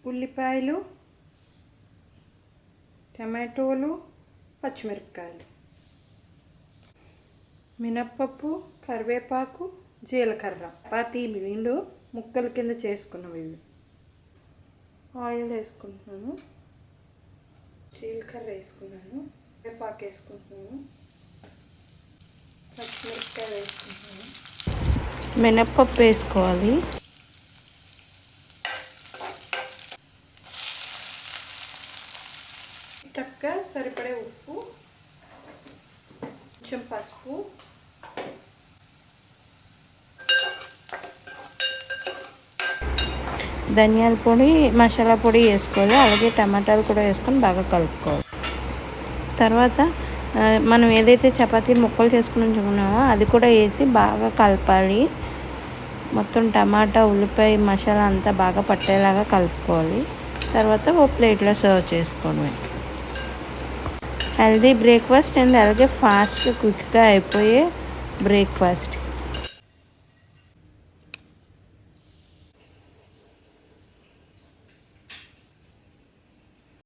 ఉల్లిపాయలు, టమాటోలు, పచ్చిమిరపకాయలు, మినప్పప్పు, కరివేపాకు, జీలకర్ర, చపాతీ పిండి ముక్కల కింద చేసుకున్నవి. ఆయిల్ వేసుకుంటున్నాను, జీలకర్ర వేసుకున్నాను, కరివేపాకు వేసుకుంటున్నాను, పచ్చిమిరపకాయ వేసుకుంటున్నాను, మినప్పప్పు వేసుకోవాలి. చక్కగా సరిపడే ఉప్పు, కొంచెం పసుపు, ధనియాల పొడి, మసాలా పొడి వేసుకోవాలి. అలాగే టమాటాలు కూడా వేసుకొని బాగా కలుపుకోవాలి. తర్వాత మనం ఏదైతే చపాతీ ముక్కలు చేసుకుని ఉంచుకున్నామో అది కూడా వేసి బాగా కలపాలి. మొత్తం టమాటా, ఉల్లిపాయ, మసాలా అంతా బాగా పట్టేలాగా కలుపుకోవాలి. తర్వాత ఓ ప్లేట్లో సర్వ్ చేసుకోవడమే. హెల్దీ బ్రేక్ఫాస్ట్ అండ్ అలాగే ఫాస్ట్ క్విక్గా అయిపోయే బ్రేక్ఫాస్ట్.